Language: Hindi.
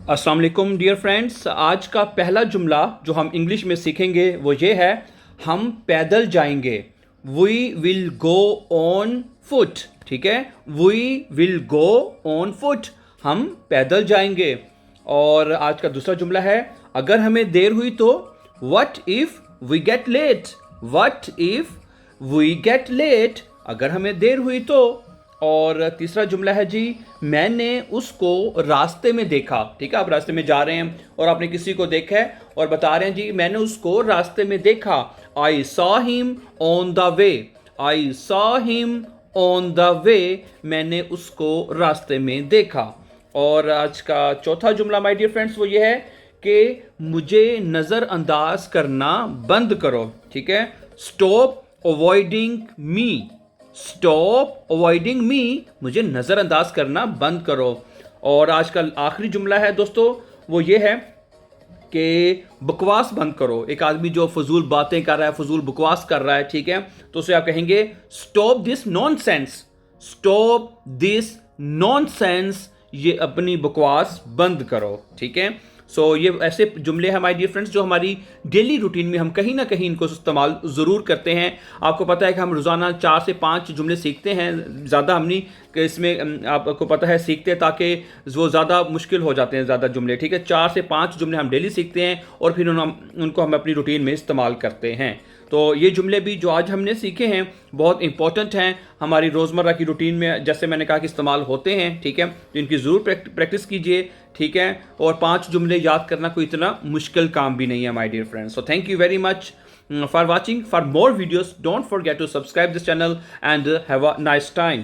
अस्सलाम वालेकुम डियर फ्रेंड्स। आज का पहला जुमला जो हम इंग्लिश में सीखेंगे वो ये है, हम पैदल जाएंगे। We will go on foot. ठीक है, we will go on foot, हम पैदल जाएंगे। और आज का दूसरा जुमला है, अगर हमें देर हुई तो what if we get late. What if we get late, अगर हमें देर हुई तो। और तीसरा जुमला है जी, मैंने उसको रास्ते में देखा। ठीक है, आप रास्ते में जा रहे हैं और आपने किसी को देखा है और बता रहे हैं जी मैंने उसको रास्ते में देखा। I saw him on the way. I saw him on the way, मैंने उसको रास्ते में देखा। और आज का चौथा जुमला माय डियर फ्रेंड्स वो ये है कि मुझे नज़रअंदाज करना बंद करो। ठीक है, स्टॉप अवॉइडिंग मी। स्टॉप अवॉइडिंग मी, मुझे नज़रअंदाज करना बंद करो। और आज का आखिरी जुमला है दोस्तों वो ये है कि बकवास बंद करो। एक आदमी जो फजूल बातें कर रहा है, फजूल बकवास कर रहा है, ठीक है, तो उसे आप कहेंगे stop this nonsense. Stop this nonsense, ये अपनी बकवास बंद करो। ठीक है, सो ये ऐसे जुमले हैं माय डियर फ्रेंड्स जो हमारी डेली रूटीन में हम कहीं ना कहीं इनको इस्तेमाल ज़रूर करते हैं। आपको पता है कि हम रोज़ाना 4 से 5 जुमले सीखते हैं, ज़्यादा हम नहीं कि इसमें आपको पता है सीखते हैं ताकि वो ज़्यादा मुश्किल हो जाते हैं ज़्यादा जुमले। ठीक है, 4 से 5 जुमले हम डेली सीखते हैं और फिर उनको हम अपनी रूटीन में इस्तेमाल करते हैं। तो ये जुमले भी जो आज हमने सीखे हैं बहुत इंपॉर्टेंट हैं हमारी रोज़मर्रा की रूटीन में, जैसे मैंने कहा कि इस्तेमाल होते हैं। ठीक है, तो इनकी ज़रूर प्रैक्टिस कीजिए। ठीक है, और 5 जुमले याद करना कोई इतना मुश्किल काम भी नहीं है my dear friends. So thank you very much for watching. For more videos don't forget to subscribe this channel and have a nice time.